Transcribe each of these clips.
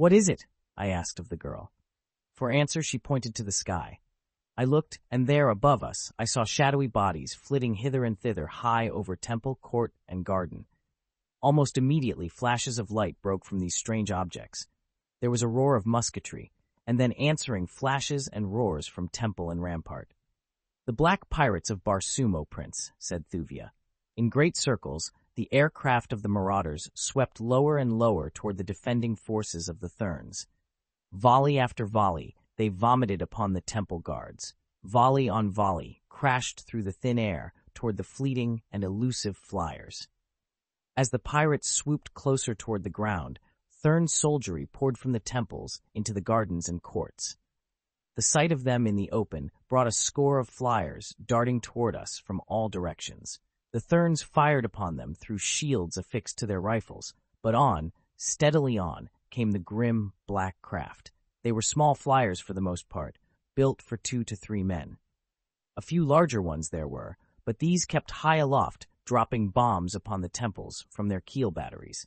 "What is it?" I asked of the girl. For answer, she pointed to the sky. I looked, and there, above us, I saw shadowy bodies flitting hither and thither high over temple, court, and garden. Almost immediately, flashes of light broke from these strange objects. There was a roar of musketry, and then answering flashes and roars from temple and rampart. "The black pirates of Barsoom, O Prince," said Thuvia. In great circles, the aircraft of the marauders swept lower and lower toward the defending forces of the Therns. Volley after volley, they vomited upon the temple guards. Volley on volley crashed through the thin air toward the fleeting and elusive flyers. As the pirates swooped closer toward the ground, Thern soldiery poured from the temples into the gardens and courts. The sight of them in the open brought a score of flyers darting toward us from all directions. The Therns fired upon them through shields affixed to their rifles, but on, steadily on, came the grim, black craft. They were small flyers for the most part, built for 2 to 3 men. A few larger ones there were, but these kept high aloft, dropping bombs upon the temples from their keel batteries.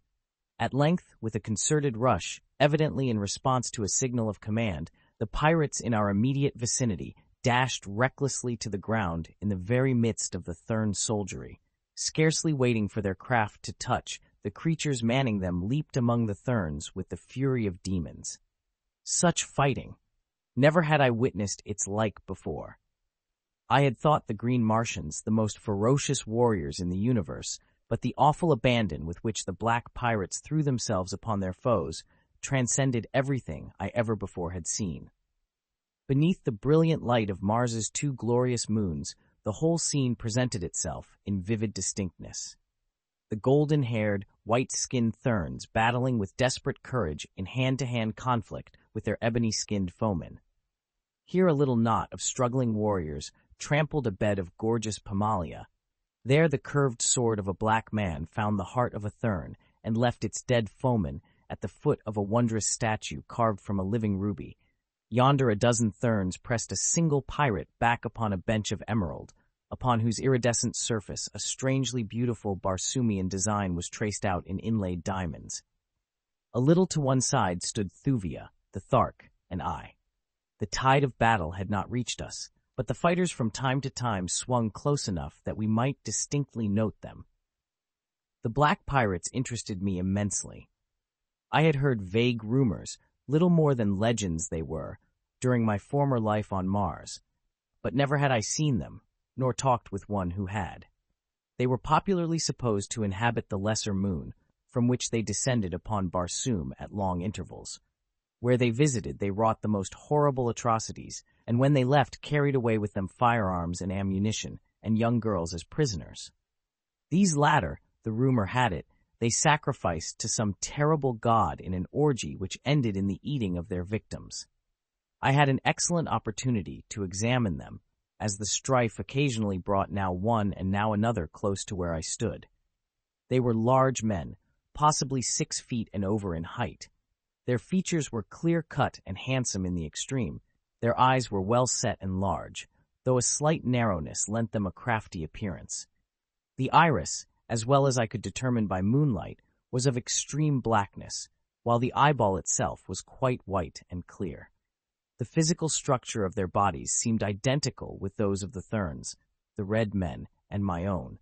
At length, with a concerted rush, evidently in response to a signal of command, the pirates in our immediate vicinity dashed recklessly to the ground in the very midst of the Thern soldiery. Scarcely waiting for their craft to touch, the creatures manning them leaped among the Therns with the fury of demons. Such fighting! Never had I witnessed its like before. I had thought the Green Martians the most ferocious warriors in the universe, but the awful abandon with which the black pirates threw themselves upon their foes transcended everything I ever before had seen. Beneath the brilliant light of Mars's 2 glorious moons, the whole scene presented itself in vivid distinctness. The golden-haired, white-skinned Therns battling with desperate courage in hand-to-hand conflict with their ebony-skinned foemen. Here a little knot of struggling warriors trampled a bed of gorgeous pomalia. There the curved sword of a black man found the heart of a Thern and left its dead foeman at the foot of a wondrous statue carved from a living ruby. Yonder a dozen Therns pressed a single pirate back upon a bench of emerald, upon whose iridescent surface a strangely beautiful Barsoomian design was traced out in inlaid diamonds. A little to one side stood Thuvia, the Thark, and I. The tide of battle had not reached us, but the fighters from time to time swung close enough that we might distinctly note them. The black pirates interested me immensely. I had heard vague rumors, little more than legends they were, during my former life on Mars, but never had I seen them, nor talked with one who had. They were popularly supposed to inhabit the lesser moon, from which they descended upon Barsoom at long intervals. Where they visited, they wrought the most horrible atrocities, and when they left, carried away with them firearms and ammunition, and young girls as prisoners. These latter, the rumor had it, they sacrificed to some terrible god in an orgy which ended in the eating of their victims. I had an excellent opportunity to examine them, as the strife occasionally brought now one and now another close to where I stood. They were large men, possibly 6 feet and over in height. Their features were clear-cut and handsome in the extreme. Their eyes were well set and large, though a slight narrowness lent them a crafty appearance. The iris, as well as I could determine by moonlight, was of extreme blackness, while the eyeball itself was quite white and clear. The physical structure of their bodies seemed identical with those of the Therns, the red men, and my own.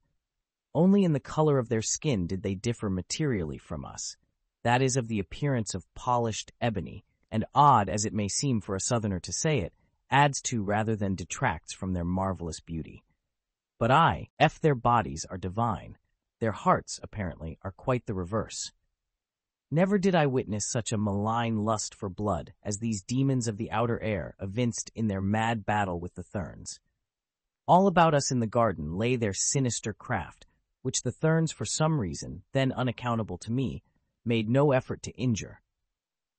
Only in the color of their skin did they differ materially from us. That is, of the appearance of polished ebony, and odd as it may seem for a Southerner to say it, adds to rather than detracts from their marvelous beauty. But their bodies are divine. Their hearts, apparently, are quite the reverse. Never did I witness such a malign lust for blood as these demons of the outer air evinced in their mad battle with the Therns. All about us in the garden lay their sinister craft, which the Therns, for some reason, then unaccountable to me, made no effort to injure.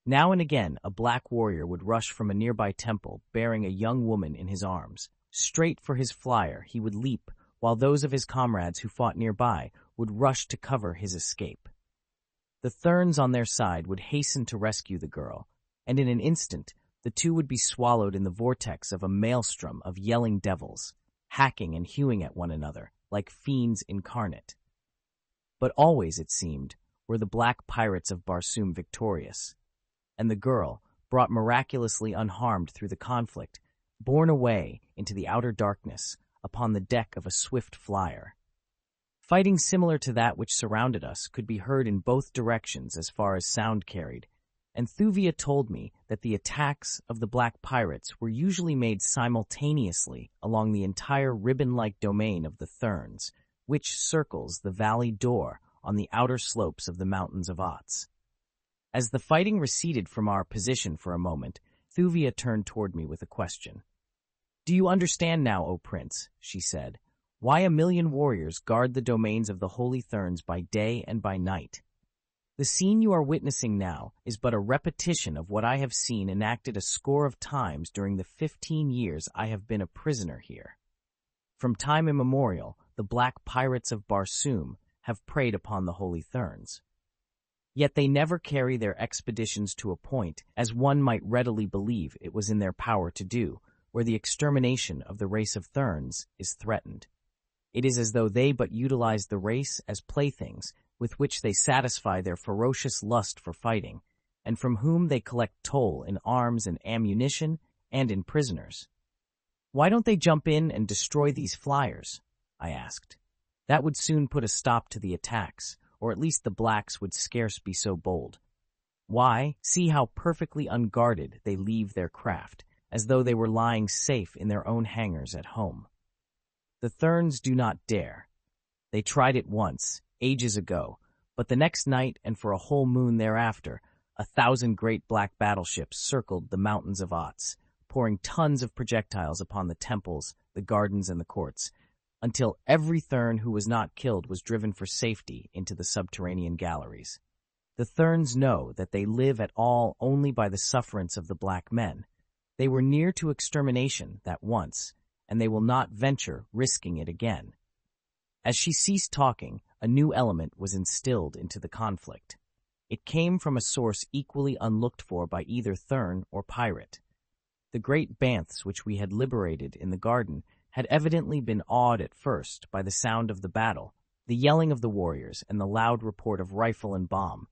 Now and again a black warrior would rush from a nearby temple bearing a young woman in his arms. Straight for his flyer he would leap, while those of his comrades who fought nearby would rush to cover his escape. The Therns on their side would hasten to rescue the girl, and in an instant the two would be swallowed in the vortex of a maelstrom of yelling devils, hacking and hewing at one another like fiends incarnate. But always, it seemed, were the black pirates of Barsoom victorious. and the girl, brought miraculously unharmed through the conflict, borne away into the outer darkness upon the deck of a swift flyer. Fighting similar to that which surrounded us could be heard in both directions as far as sound carried, and Thuvia told me that the attacks of the Black Pirates were usually made simultaneously along the entire ribbon-like domain of the Therns, which circles the Valley Dor on the outer slopes of the mountains of Otz. As the fighting receded from our position for a moment, Thuvia turned toward me with a question. "Do you understand now, O Prince," she said, "why 1,000,000 warriors guard the domains of the Holy Therns by day and by night? The scene you are witnessing now is but a repetition of what I have seen enacted a score of times during the 15 years I have been a prisoner here. From time immemorial, the Black Pirates of Barsoom have preyed upon the Holy Therns. Yet they never carry their expeditions to a point, as one might readily believe it was in their power to do, where the extermination of the race of Therns is threatened. It is as though they but utilize the race as playthings with which they satisfy their ferocious lust for fighting, and from whom they collect toll in arms and ammunition and in prisoners. Why don't they jump in and destroy these flyers?" I asked. "That would soon put a stop to the attacks, or at least the blacks would scarce be so bold. Why, see how perfectly unguarded they leave their craft, as though they were lying safe in their own hangars at home. The Therns do not dare. They tried it once, ages ago, but the next night and for a whole moon thereafter, 1,000 great black battleships circled the mountains of Otz, pouring tons of projectiles upon the temples, the gardens, and the courts, until every Thern who was not killed was driven for safety into the subterranean galleries. The Therns know that they live at all only by the sufferance of the black men. They were near to extermination that once, and they will not venture risking it again." As she ceased talking, a new element was instilled into the conflict. It came from a source equally unlooked for by either Thern or pirate. The great banths which we had liberated in the garden had evidently been awed at first by the sound of the battle, the yelling of the warriors, and the loud report of rifle and bomb.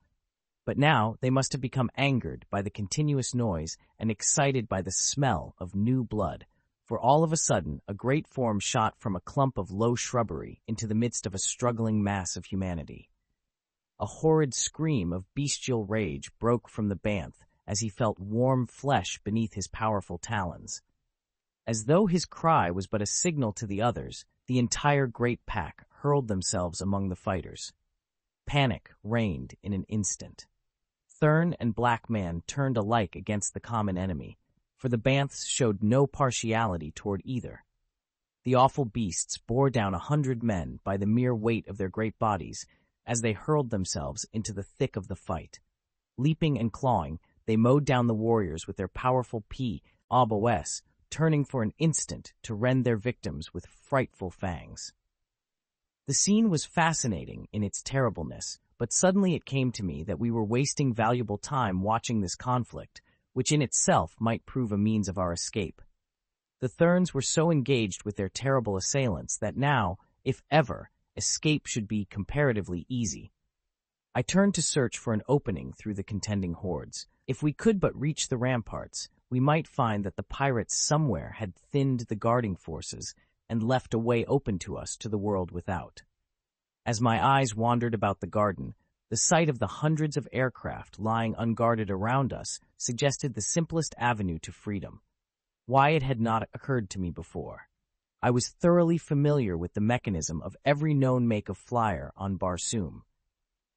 But now they must have become angered by the continuous noise and excited by the smell of new blood, for all of a sudden a great form shot from a clump of low shrubbery into the midst of a struggling mass of humanity. A horrid scream of bestial rage broke from the banth as he felt warm flesh beneath his powerful talons. As though his cry was but a signal to the others, the entire great pack hurled themselves among the fighters. Panic reigned in an instant. Thern and Black Man turned alike against the common enemy, for the banths showed no partiality toward either. The awful beasts bore down 100 men by the mere weight of their great bodies as they hurled themselves into the thick of the fight. Leaping and clawing, they mowed down the warriors with their powerful POS, turning for an instant to rend their victims with frightful fangs. The scene was fascinating in its terribleness, but suddenly it came to me that we were wasting valuable time watching this conflict, which in itself might prove a means of our escape. The Therns were so engaged with their terrible assailants that now, if ever, escape should be comparatively easy. I turned to search for an opening through the contending hordes. If we could but reach the ramparts, we might find that the pirates somewhere had thinned the guarding forces and left a way open to us to the world without. As my eyes wandered about the garden, the sight of the hundreds of aircraft lying unguarded around us suggested the simplest avenue to freedom. Why it had not occurred to me before. I was thoroughly familiar with the mechanism of every known make of flyer on Barsoom.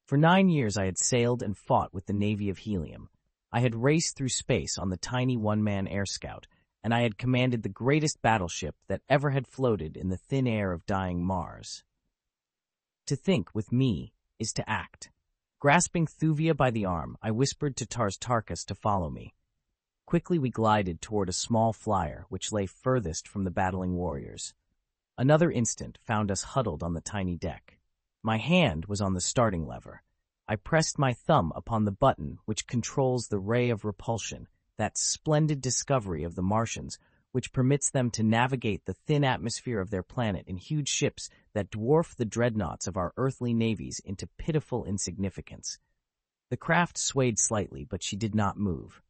For 9 years I had sailed and fought with the Navy of Helium. I had raced through space on the tiny one-man air scout, and I had commanded the greatest battleship that ever had floated in the thin air of dying Mars. To think with me is to act. Grasping Thuvia by the arm, I whispered to Tars Tarkas to follow me. Quickly we glided toward a small flyer which lay furthest from the battling warriors. Another instant found us huddled on the tiny deck. My hand was on the starting lever. I pressed my thumb upon the button which controls the ray of repulsion, that splendid discovery of the Martians, which permits them to navigate the thin atmosphere of their planet in huge ships that dwarf the dreadnoughts of our earthly navies into pitiful insignificance. The craft swayed slightly, but she did not move.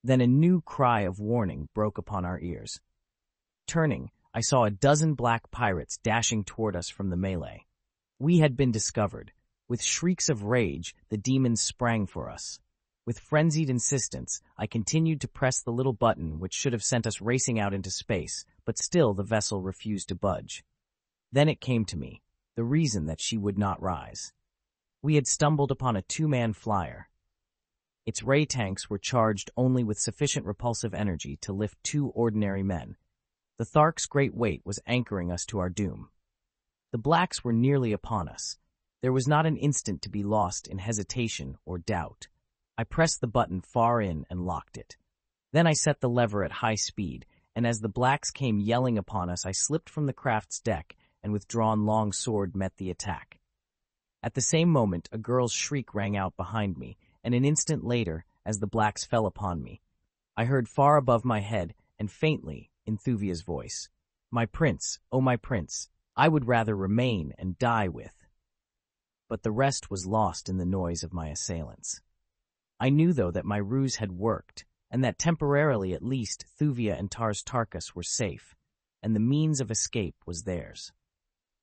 Then a new cry of warning broke upon our ears. Turning, I saw a dozen black pirates dashing toward us from the melee. We had been discovered. With shrieks of rage, the demons sprang for us. With frenzied insistence, I continued to press the little button which should have sent us racing out into space, but still the vessel refused to budge. Then it came to me, the reason that she would not rise. We had stumbled upon a two-man flyer. Its ray tanks were charged only with sufficient repulsive energy to lift two ordinary men. The Thark's great weight was anchoring us to our doom. The blacks were nearly upon us. There was not an instant to be lost in hesitation or doubt. I pressed the button far in and locked it. Then I set the lever at high speed, and as the blacks came yelling upon us, I slipped from the craft's deck and with drawn long sword met the attack. At the same moment, a girl's shriek rang out behind me, and an instant later, as the blacks fell upon me, I heard far above my head, and faintly, in Thuvia's voice, "My prince, oh my prince, I would rather remain and die with." But the rest was lost in the noise of my assailants. I knew, though, that my ruse had worked, and that temporarily at least Thuvia and Tars Tarkas were safe, and the means of escape was theirs.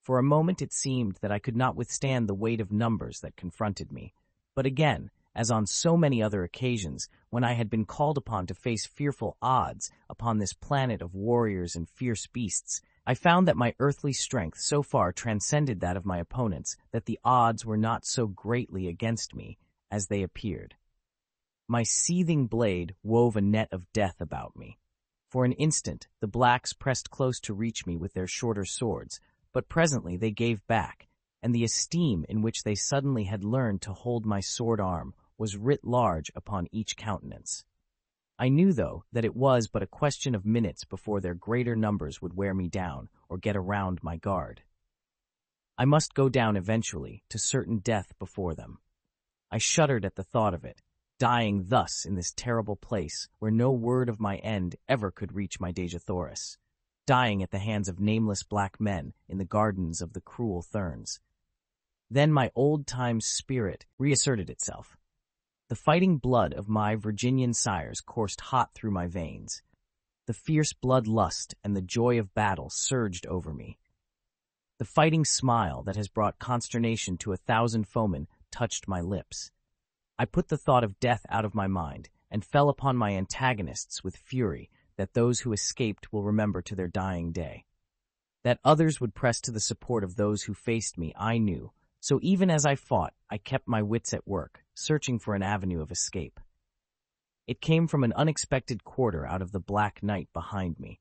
For a moment it seemed that I could not withstand the weight of numbers that confronted me, but again, as on so many other occasions, when I had been called upon to face fearful odds upon this planet of warriors and fierce beasts, I found that my earthly strength so far transcended that of my opponents that the odds were not so greatly against me as they appeared. My seething blade wove a net of death about me. For an instant, the blacks pressed close to reach me with their shorter swords, but presently they gave back, and the esteem in which they suddenly had learned to hold my sword arm was writ large upon each countenance. I knew, though, that it was but a question of minutes before their greater numbers would wear me down or get around my guard. I must go down eventually to certain death before them. I shuddered at the thought of it, dying thus in this terrible place where no word of my end ever could reach my Dejah Thoris, dying at the hands of nameless black men in the gardens of the cruel Therns. Then my old-time spirit reasserted itself. The fighting blood of my Virginian sires coursed hot through my veins. The fierce blood-lust and the joy of battle surged over me. The fighting smile that has brought consternation to 1,000 foemen touched my lips. I put the thought of death out of my mind and fell upon my antagonists with fury that those who escaped will remember to their dying day. That others would press to the support of those who faced me, I knew. So even as I fought, I kept my wits at work, searching for an avenue of escape. It came from an unexpected quarter out of the black night behind me.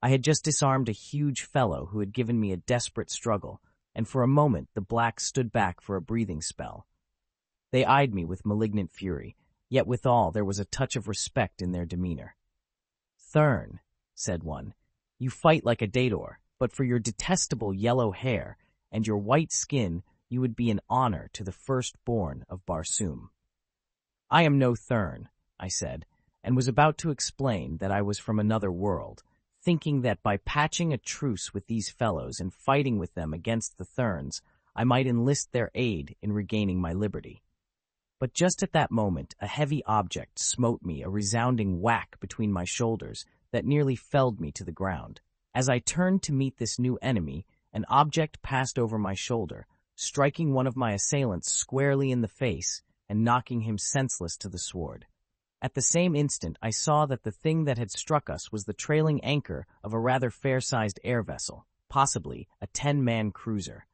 I had just disarmed a huge fellow who had given me a desperate struggle, and for a moment the blacks stood back for a breathing spell. They eyed me with malignant fury, yet withal there was a touch of respect in their demeanor. "Thurn," said one, "you fight like a Dejah, but for your detestable yellow hair and your white skin you would be an honor to the firstborn of Barsoom." "I am no Thurn," I said, and was about to explain that I was from another world, thinking that by patching a truce with these fellows and fighting with them against the Therns, I might enlist their aid in regaining my liberty. But just at that moment a heavy object smote me a resounding whack between my shoulders that nearly felled me to the ground. As I turned to meet this new enemy, an object passed over my shoulder, striking one of my assailants squarely in the face and knocking him senseless to the sword. At the same instant I saw that the thing that had struck us was the trailing anchor of a rather fair-sized air vessel, possibly a 10-man cruiser.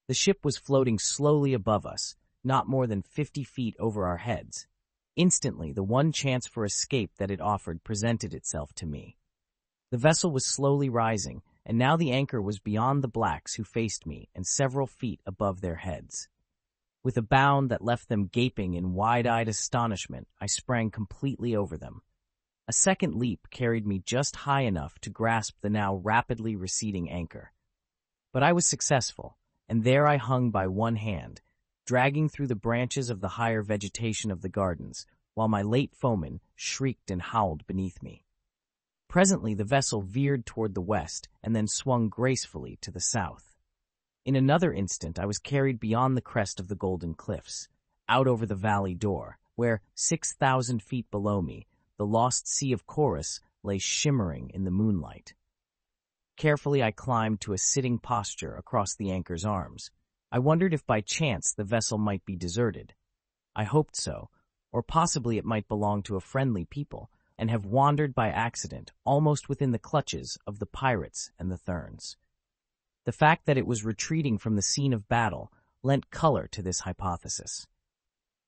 The ship was floating slowly above us, not more than 50 feet over our heads. Instantly, the one chance for escape that it offered presented itself to me. The vessel was slowly rising, and now the anchor was beyond the blacks who faced me and several feet above their heads. With a bound that left them gaping in wide-eyed astonishment, I sprang completely over them. A second leap carried me just high enough to grasp the now rapidly receding anchor. But I was successful, and there I hung by one hand, dragging through the branches of the higher vegetation of the gardens, while my late foeman shrieked and howled beneath me. Presently the vessel veered toward the west and then swung gracefully to the south. In another instant I was carried beyond the crest of the golden cliffs, out over the Valley Dor, where, 6,000 feet below me, the lost Sea of Chorus lay shimmering in the moonlight. Carefully I climbed to a sitting posture across the anchor's arms. I wondered if by chance the vessel might be deserted. I hoped so, or possibly it might belong to a friendly people and have wandered by accident almost within the clutches of the pirates and the Therns. The fact that it was retreating from the scene of battle lent color to this hypothesis.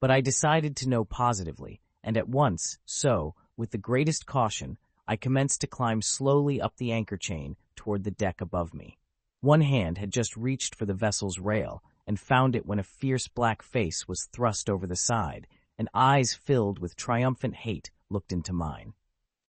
But I decided to know positively, and at once, so, with the greatest caution, I commenced to climb slowly up the anchor chain toward the deck above me. One hand had just reached for the vessel's rail and found it when a fierce black face was thrust over the side, and eyes filled with triumphant hate looked into mine.